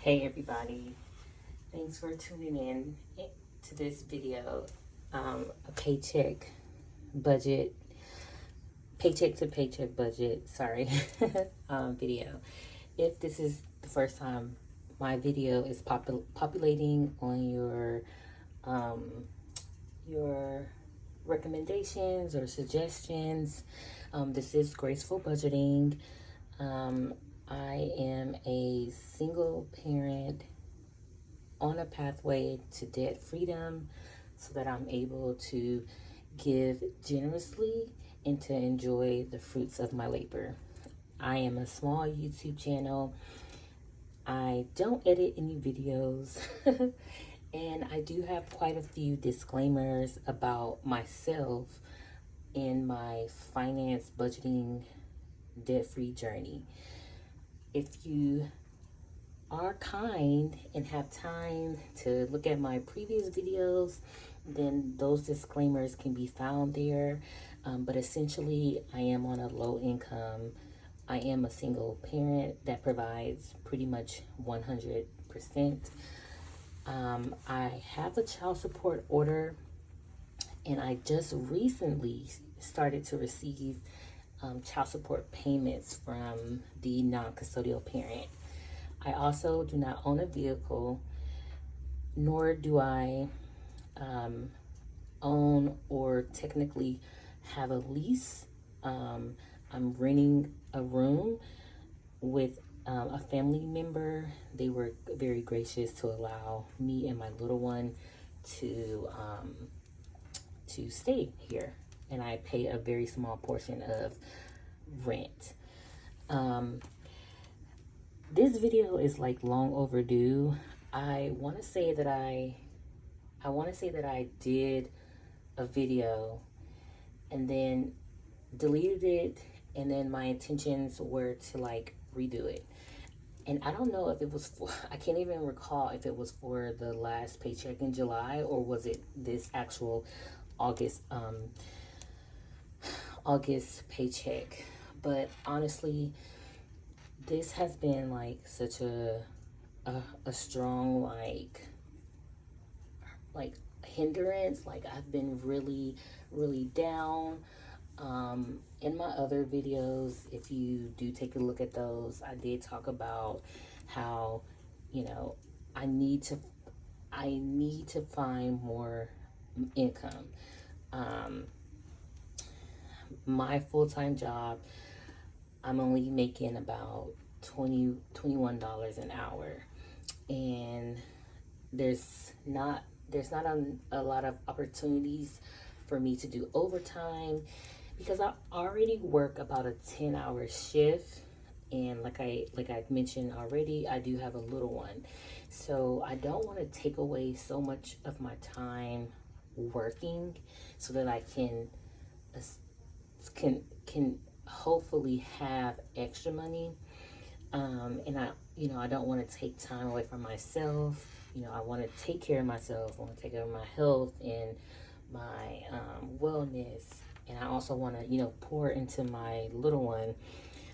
Hey everybody, thanks for tuning in to this video, a budget, paycheck to paycheck budget, sorry, video. If this is the first time my video is populating on your recommendations or suggestions, this is Graceful Budgeting. I am a single parent on a pathway to debt freedom so that I'm able to give generously and to enjoy the fruits of my labor. I am a small YouTube channel. I don't edit any videos and I do have quite a few disclaimers about myself in my finance budgeting debt-free journey. If you are kind and have time to look at my previous videos, then those disclaimers can be found there. But essentially, I am on a low income. I am a single parent that provides pretty much 100%. I have a child support order, and I just recently started to receive child support payments from the non-custodial parent. I also do not own a vehicle, nor do I own or technically have a lease. I'm renting a room with a family member. They were very gracious to allow me and my little one to stay here, and I pay a very small portion of rent. This video is like long overdue. I want to say that I did a video and then deleted it, and then my intentions were to like redo it. And I don't know if it was for, I can't even recall if it was for the last paycheck in July or was it this actual August paycheck. But honestly, this has been like such a strong like hindrance. Like I've been really down. In my other videos, if you do take a look at those, I did talk about how, I need to find more income. My full-time job, I'm only making about $21 an hour, and there's not a lot of opportunities for me to do overtime because I already work about a 10-hour shift, and like I've mentioned already, I do have a little one, so I don't want to take away so much of my time working so that I can hopefully have extra money. And I don't want to take time away from myself. I want to take care of myself. I want to take care of my health and my wellness. And I also want to, pour into my little one.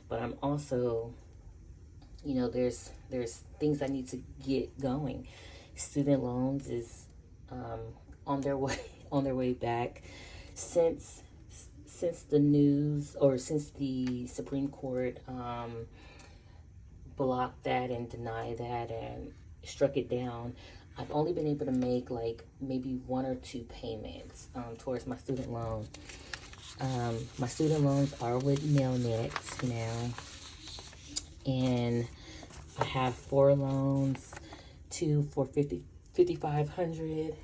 But I'm also, there's things I need to get going. Student loans is on their way back since the news, or since the Supreme Court blocked that and denied that and struck it down. I've only been able to make like maybe 1 or 2 payments towards my student loan. My student loans are with Nelnet now, and I have 4 loans, 2 for $5,500,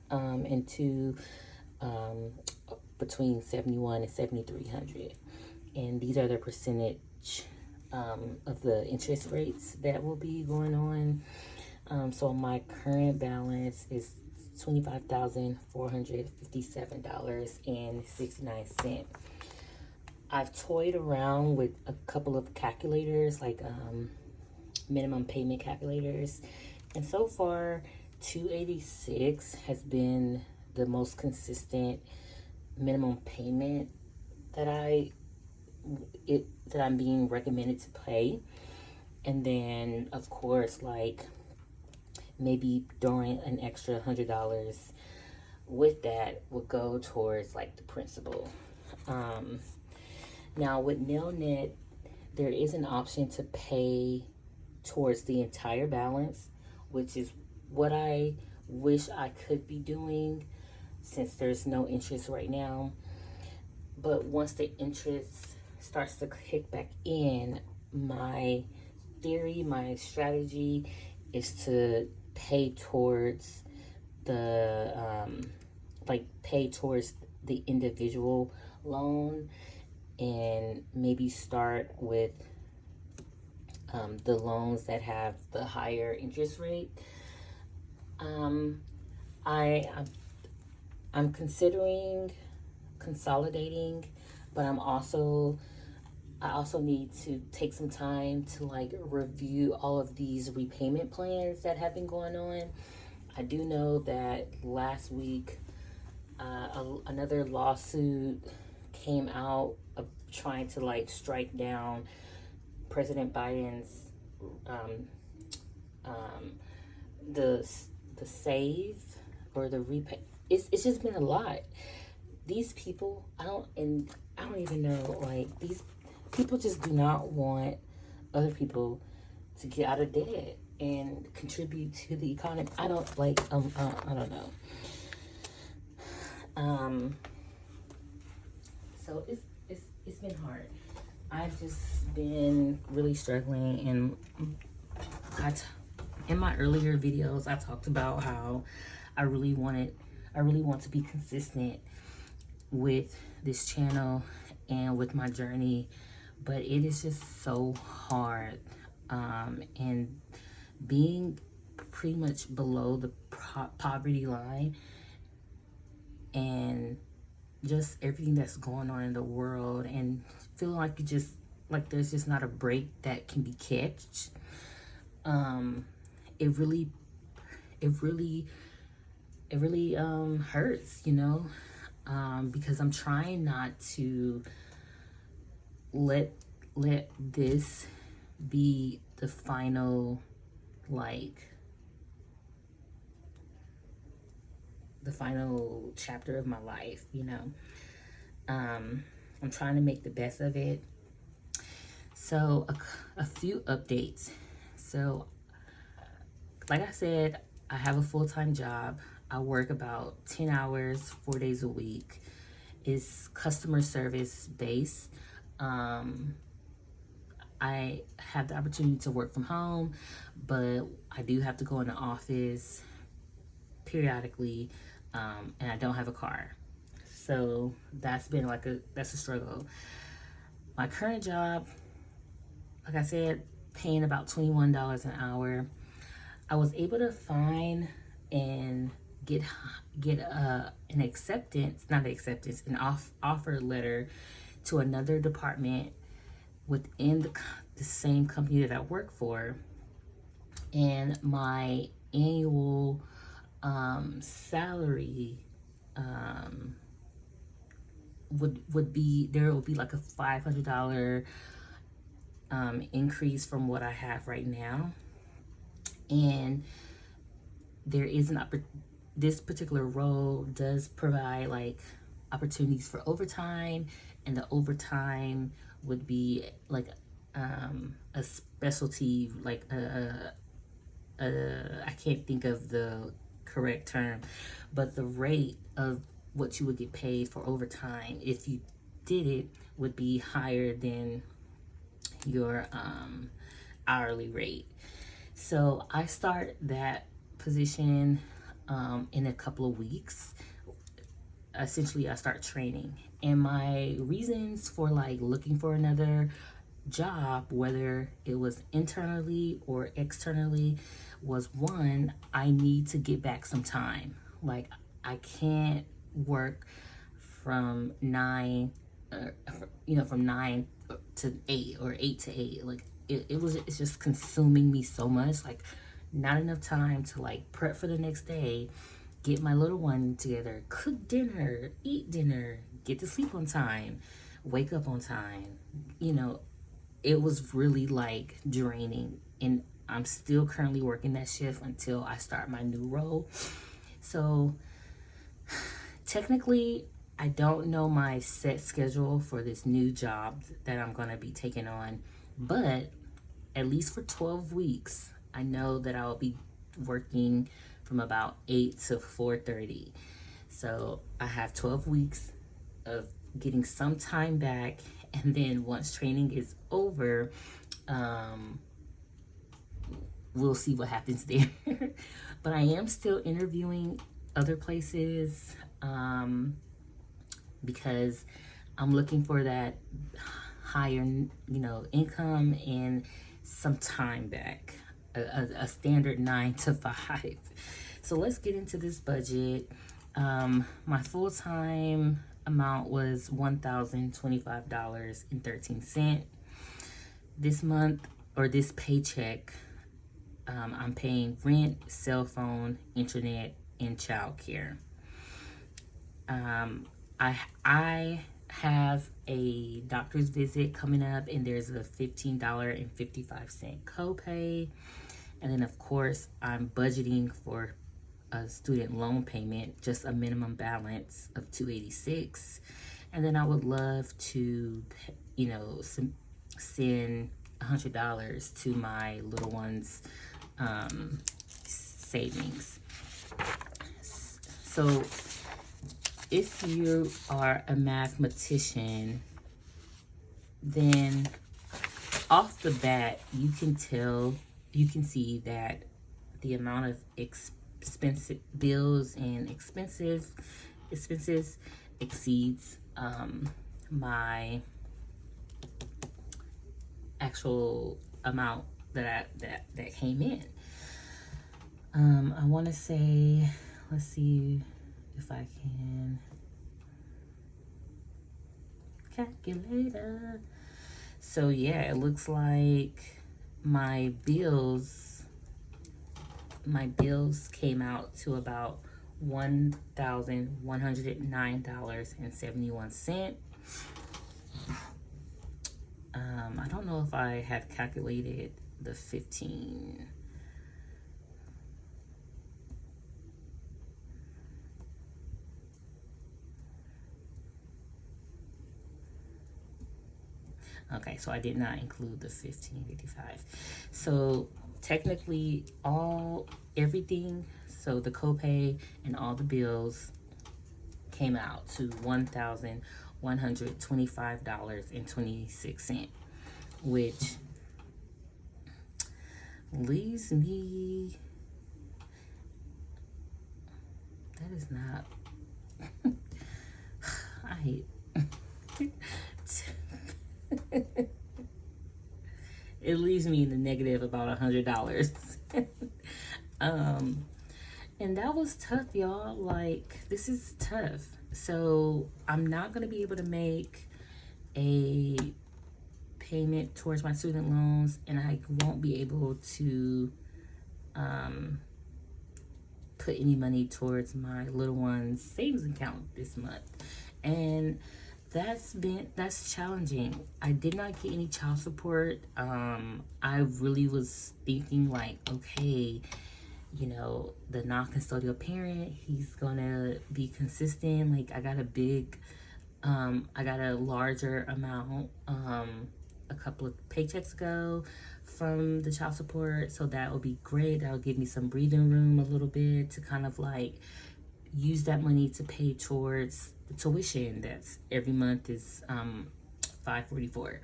and 2 between $7,100 and $7,300, and these are the percentage of the interest rates that will be going on. So my current balance is $25,457.69. I've toyed around with a couple of calculators, like minimum payment calculators, and so far $286 has been the most consistent minimum payment that I'm being recommended to pay. And then, of course, like maybe throwing an extra $100 with that would go towards like the principal. Now with NailNet, there is an option to pay towards the entire balance, which is what I wish I could be doing since there's no interest right now. But once the interest starts to kick back in, my theory, my strategy is to pay towards pay towards the individual loan, and maybe start with the loans that have the higher interest rate. I'm considering consolidating, but I also need to take some time to like review all of these repayment plans that have been going on. I do know that last week another lawsuit came out of trying to like strike down President Biden's the save or the repay. It's just been a lot. These people, I don't even know, like, these people just do not want other people to get out of debt and contribute to the economy. I don't know. So it's been hard. I've just been really struggling, and in my earlier videos I talked about how I really want to be consistent with this channel and with my journey, but it is just so hard, and being pretty much below the poverty line, and just everything that's going on in the world, and feeling like there's just not a break that can be catched. It really hurts, you know, because I'm trying not to let this be the final, the final chapter of my life, you know. I'm trying to make the best of it. So a few updates. So like I said, I have a full-time job. I work about 10 hours, 4 days a week. It's customer service based. I have the opportunity to work from home, but I do have to go in the office periodically, and I don't have a car. So that's been that's a struggle. My current job, like I said, paying about $21 an hour. I was able to find and get an offer letter to another department within the same company that I work for, and my annual salary would be like a $500 increase from what I have right now. And there is this particular role does provide like opportunities for overtime, and the overtime would be like a specialty, like I can't think of the correct term, but the rate of what you would get paid for overtime if you did it would be higher than your hourly rate. So I start that position in a couple of weeks. Essentially, I start training, and my reasons for like looking for another job, whether it was internally or externally, was one, I need to get back some time. Like, I can't work from 9 to 8 or 8 to 8. Like, it's just consuming me so much. Like, not enough time to like prep for the next day, get my little one together, cook dinner, eat dinner, get to sleep on time, wake up on time, you know, it was really like draining. And I'm still currently working that shift until I start my new role. So technically, I don't know my set schedule for this new job that I'm going to be taking on, but at least for 12 weeks, I know that I'll be working from about 8 to 4:30. So I have 12 weeks of getting some time back, and then once training is over, we'll see what happens there. But I am still interviewing other places, because I'm looking for that higher, income and some time back, a standard 9 to 5. So let's get into this budget. My full-time amount was $1,025.13. This month, or this paycheck, I'm paying rent, cell phone, internet, and childcare. I have a doctor's visit coming up, and there's a $15.55 copay. And then, of course, I'm budgeting for a student loan payment, just a minimum balance of $286. And then I would love to, send $100 to my little one's savings. So if you are a mathematician, then off the bat, you can see that the amount of expensive bills and expenses exceeds my actual amount that came in. I want to say, let's see if I can calculator. So yeah, it looks like my bills came out to about $1,109.71. I don't know if I have calculated the 15. Okay, so I did not include the $15.55. So technically, everything, so the copay and all the bills came out to $1,125.26, which leaves me, that is not, I hate it leaves me in the negative about $100. And that was tough, y'all. Like, this is tough. So I'm not gonna be able to make a payment towards my student loans, and I won't be able to put any money towards my little one's savings account this month. And that's challenging. I did not get any child support. I really was thinking like, okay, the non-custodial parent, he's gonna be consistent. Like, I got a larger amount a couple of paychecks ago from the child support, so that will be great. That'll give me some breathing room a little bit to kind of like use that money to pay towards the tuition that's every month is $544.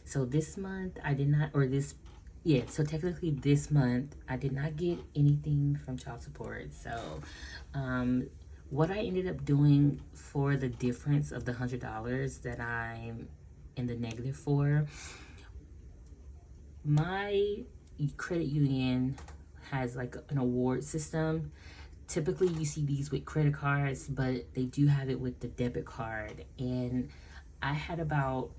So this month I did not, so technically this month I did not get anything from child support. So what I ended up doing for the difference of the $100 that I'm in the negative for, my credit union has like an award system. Typically you see these with credit cards, but they do have it with the debit card. And I had about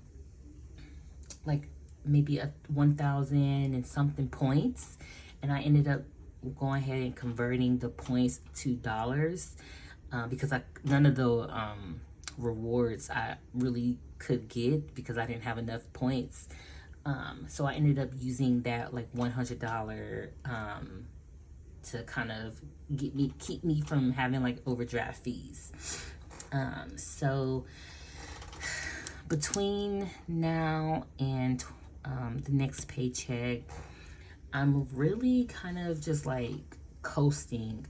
like maybe 1,000 and something points, and I ended up going ahead and converting the points to dollars, because none of the rewards I really could get because I didn't have enough points So I ended up using that like $100 to kind of keep me from having like overdraft fees. So between now and the next paycheck, I'm really kind of just like coasting.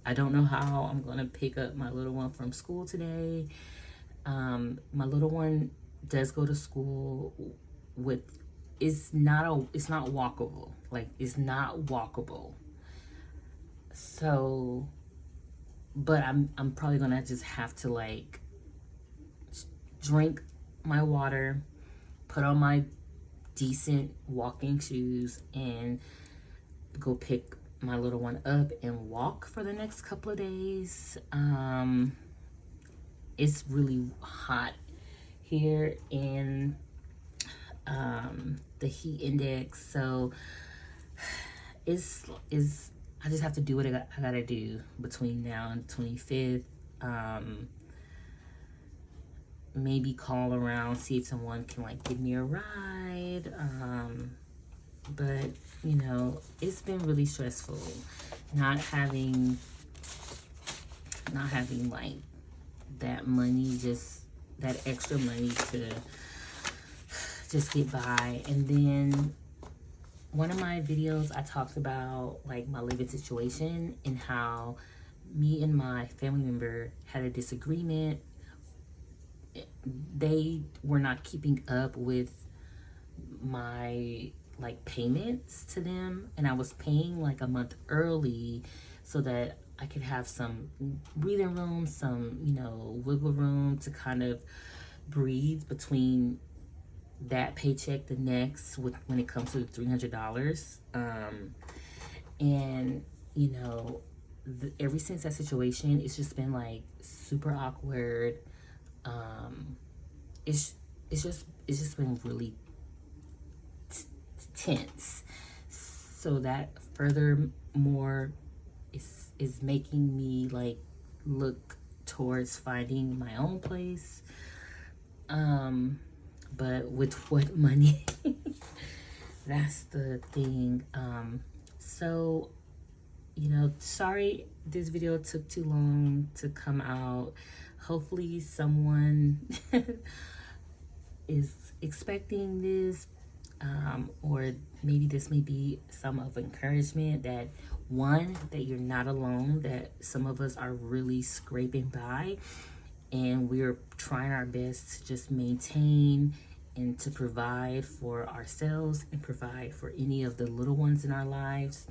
I don't know how I'm gonna pick up my little one from school today. My little one does go to school with, it's not walkable. Like, it's not walkable. So, but I'm probably gonna just have to like drink my water, put on my decent walking shoes, and go pick my little one up and walk for the next couple of days. It's really hot here in the heat index, so is I just have to do what I gotta do between now and 25th. Maybe call around, see if someone can like give me a ride. But you know, it's been really stressful not having like that money, just that extra money to just get by. And then one of my videos, I talked about like my living situation and how me and my family member had a disagreement. They were not keeping up with my like payments to them, and I was paying like a month early so that I could have some breathing room, some, you know, wiggle room to kind of breathe between that paycheck the next when it comes to the $300. And you know, ever since that situation, it's just been like super awkward. It's just been really tense. So that furthermore is making me like look towards finding my own place. But with what money? That's the thing. So, you know, sorry this video took too long to come out. Hopefully someone is expecting this, or maybe this may be some of encouragement that one, that you're not alone, that some of us are really scraping by, and we're trying our best to just maintain and to provide for ourselves and provide for any of the little ones in our lives.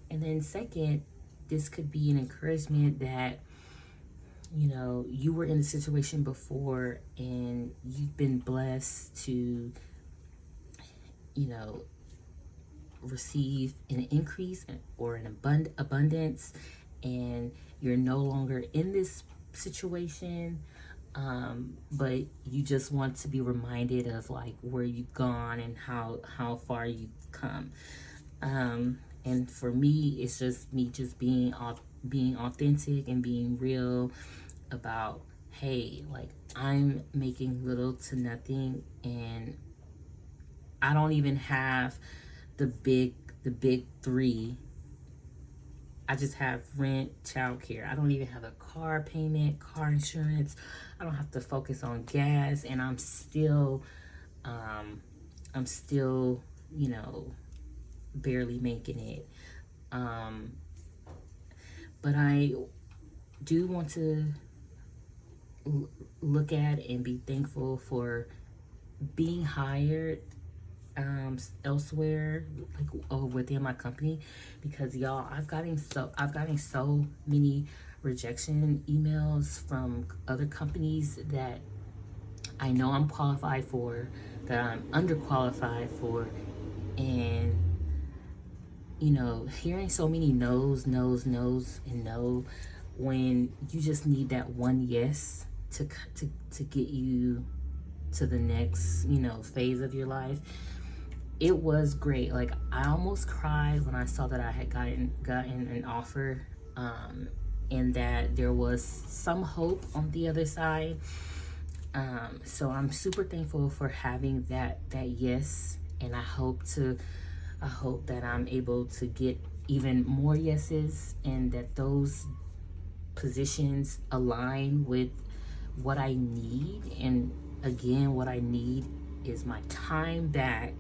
And then second, this could be an encouragement that, you know, you were in a situation before and you've been blessed to, you know, receive an increase or an abundance, and you're no longer in this situation, but you just want to be reminded of like where you've gone and how far you've come. And for me, it's just me just being authentic and being real about, hey, like, I'm making little to nothing, and I don't even have the big three. I just have rent, childcare. I don't even have a car payment, car insurance. I don't have to focus on gas, and I'm still, you know, barely making it. But I do want to look at and be thankful for being hired elsewhere, like within my company, because y'all, I've gotten so many rejection emails from other companies that I know I'm qualified for, that I'm underqualified for, and you know, hearing so many no's, and no, when you just need that one yes to get you to the next, you know, phase of your life. It was great. Like, I almost cried when I saw that I had gotten an offer, and that there was some hope on the other side. So I'm super thankful for having that yes, and I hope that I'm able to get even more yeses, and that those positions align with what I need. And again, what I need is my time back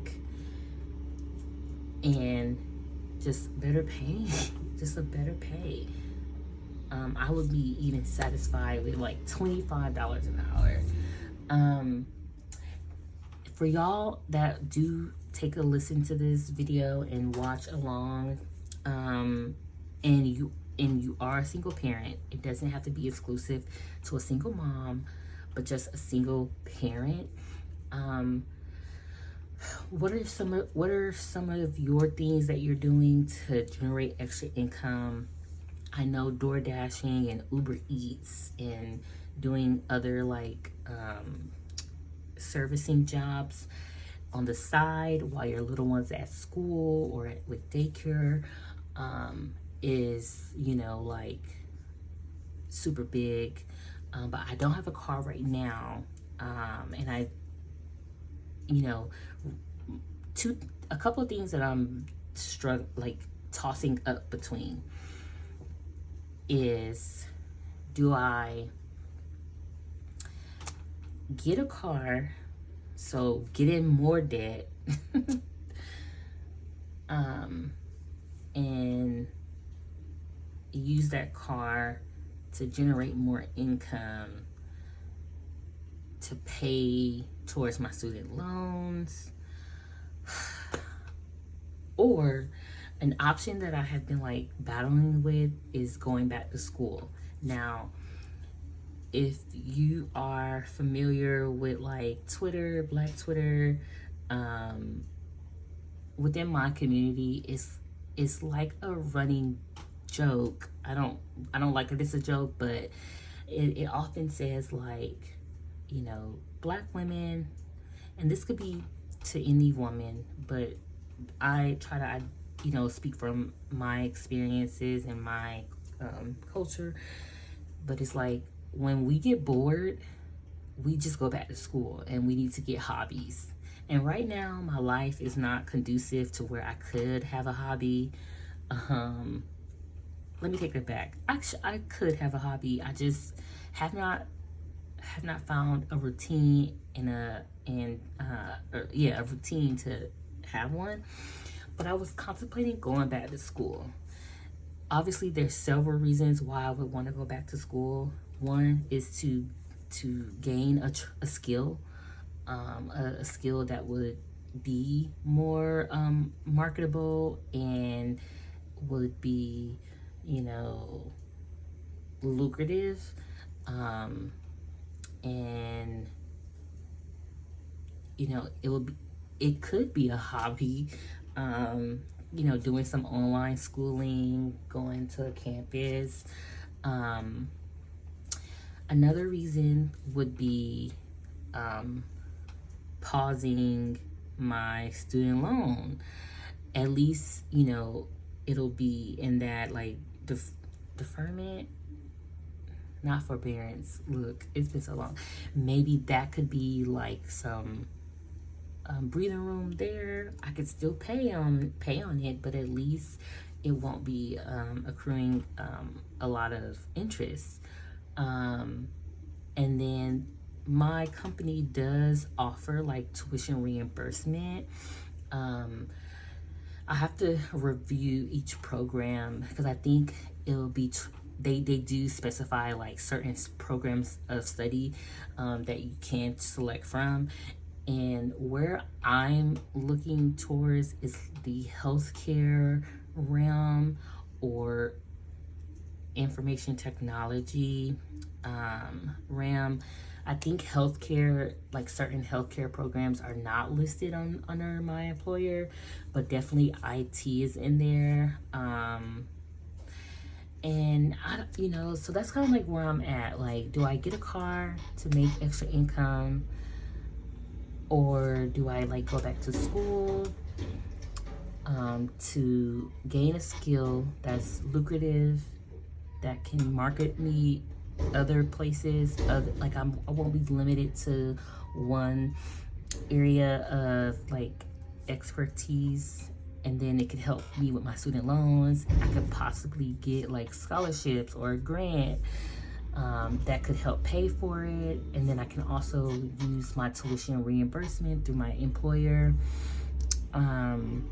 and just better pay. Just a better pay. I would be even satisfied with like $25 an hour. For y'all that do take a listen to this video and watch along, and you are a single parent, it doesn't have to be exclusive to a single mom, but just a single parent. What are some of your things that you're doing to generate extra income? I know door dashing and Uber Eats and doing other like servicing jobs on the side while your little one's at school or with daycare is, like super big. But I don't have a car right now. And I, a couple of things that I'm tossing up between is, do I get a car, so get in more debt, and use that car to generate more income to pay towards my student loans? Or an option that I have been like battling with is going back to school. Now, if you are familiar with like Twitter, Black Twitter, within my community, it's like a running joke. I don't like that it's a joke, but it often says like, Black women, and this could be to any woman, but I try to, speak from my experiences and my culture. But it's like, when we get bored, we just go back to school, and we need to get hobbies. And right now, my life is not conducive to where I could have a hobby. Let me take that back. Actually, I could have a hobby. I just have not found a routine a routine to have one. But I was contemplating going back to school. Obviously, there's several reasons why I would want to go back to school. One is to gain a skill, a skill that would be more marketable and would be, lucrative, and it could be a hobby. Doing some online schooling, going to a campus. Another reason would be pausing my student loan. At least, it'll be in that like deferment, not forbearance. Look, it's been so long. Maybe that could be like some breathing room there. I could still pay on it, but at least it won't be accruing a lot of interest. And then my company does offer like tuition reimbursement. I have to review each program because I think it'll be they do specify like certain programs of study that you can select from. And where I'm looking towards is the healthcare realm or information technology realm. I think healthcare, like certain healthcare programs, are not listed under my employer, but definitely IT is in there. And so that's kind of like where I'm at. Like, do I get a car to make extra income? Or do I like go back to school to gain a skill that's lucrative, that can market me other places. Like I won't be limited to one area of like expertise, and then it could help me with my student loans. I could possibly get like scholarships or a grant that could help pay for it, and then I can also use my tuition reimbursement through my employer, and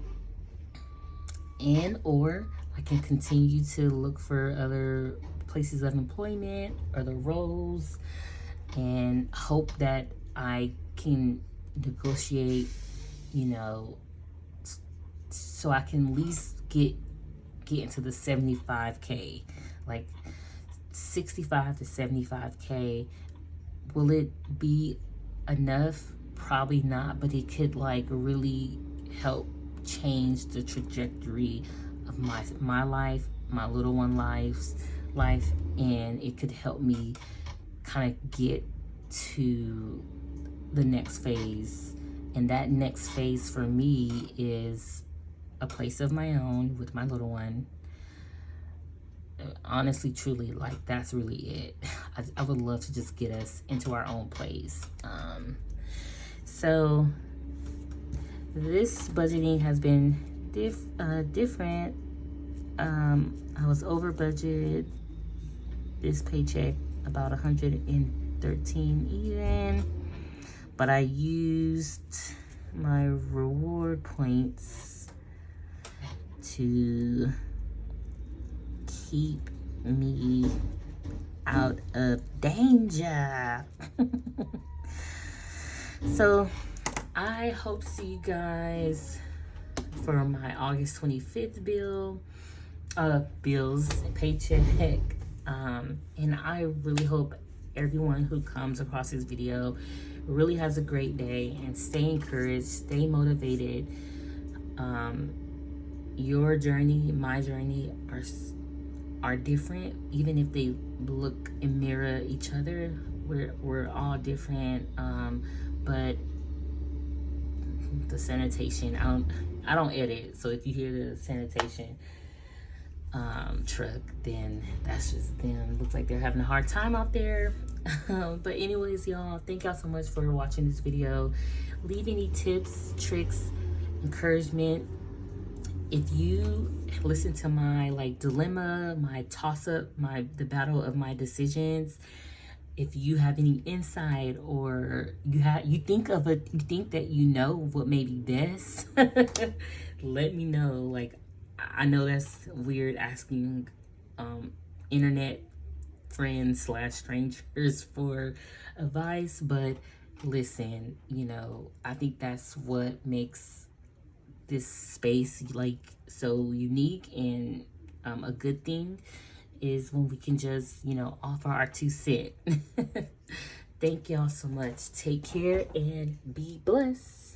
or I can continue to look for other places of employment, other roles, and hope that I can negotiate, you know, so I can at least get into the 75K, like 65 to 75K. Will it be enough? Probably not, but it could like really help change the trajectory of my life, my little one life, and it could help me kind of get to the next phase. And that next phase for me is a place of my own with my little one. Honestly, truly, like that's really it. I would love to just get us into our own place. So this budgeting has been different. I was over budget this paycheck, about 113 even, but I used my reward points to keep me out of danger. So I hope to see you guys for my August 25th bills paycheck. And I really hope everyone who comes across this video really has a great day, and stay encouraged, stay motivated. Your journey, my journey are different, even if they look and mirror each other. We're all different. But the sanitation, I don't edit, so if you hear the sanitation truck, then that's just them. Looks like they're having a hard time out there. But anyways, y'all, thank y'all so much for watching this video. Leave any tips, tricks, encouragement. If you listen to my like dilemma, my toss-up, the battle of my decisions, if you have any insight, or you think that you know what may be best, let me know. Like, I know that's weird asking internet friends / strangers for advice, but listen, you know, I think that's what makes this space like so unique, and a good thing is when we can just, you know, offer our 2 cents. Thank y'all so much. Take care and be blessed.